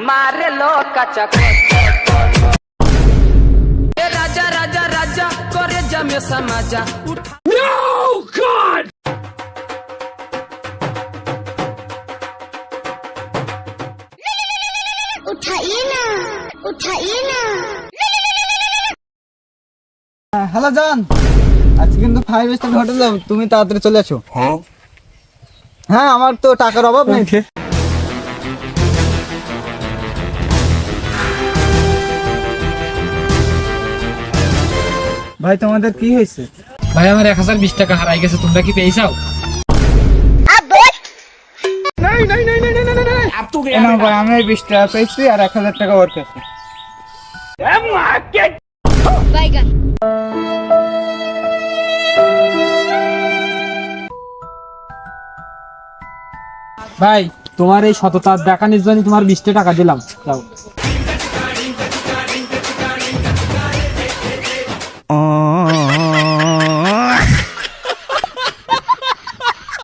मारे लो कचा राजा राजा राजा करे जमे समाजा नो गॉड उठाइए ना হ্যালো জান, আজকে কিন্তু 5 স্টার হোটেল যাব, তুমি তাড়াতাড়ি চলে আসো। হ্যাঁ, আমার তো টাকার অভাব নেই। ভাই তোমাদের কি হয়েছে? ভাই আমার 1020 টাকা হারাই গেছে, তোমরা কি পেয়েছাও? না ভাই, আমি 20 টাকা পেয়েছি আর 1000 টাকা ওর কাছে। ভাই তোমার এই সততা দেখানোর জন্য তোমার 20 টাকা দিলাম, যাও।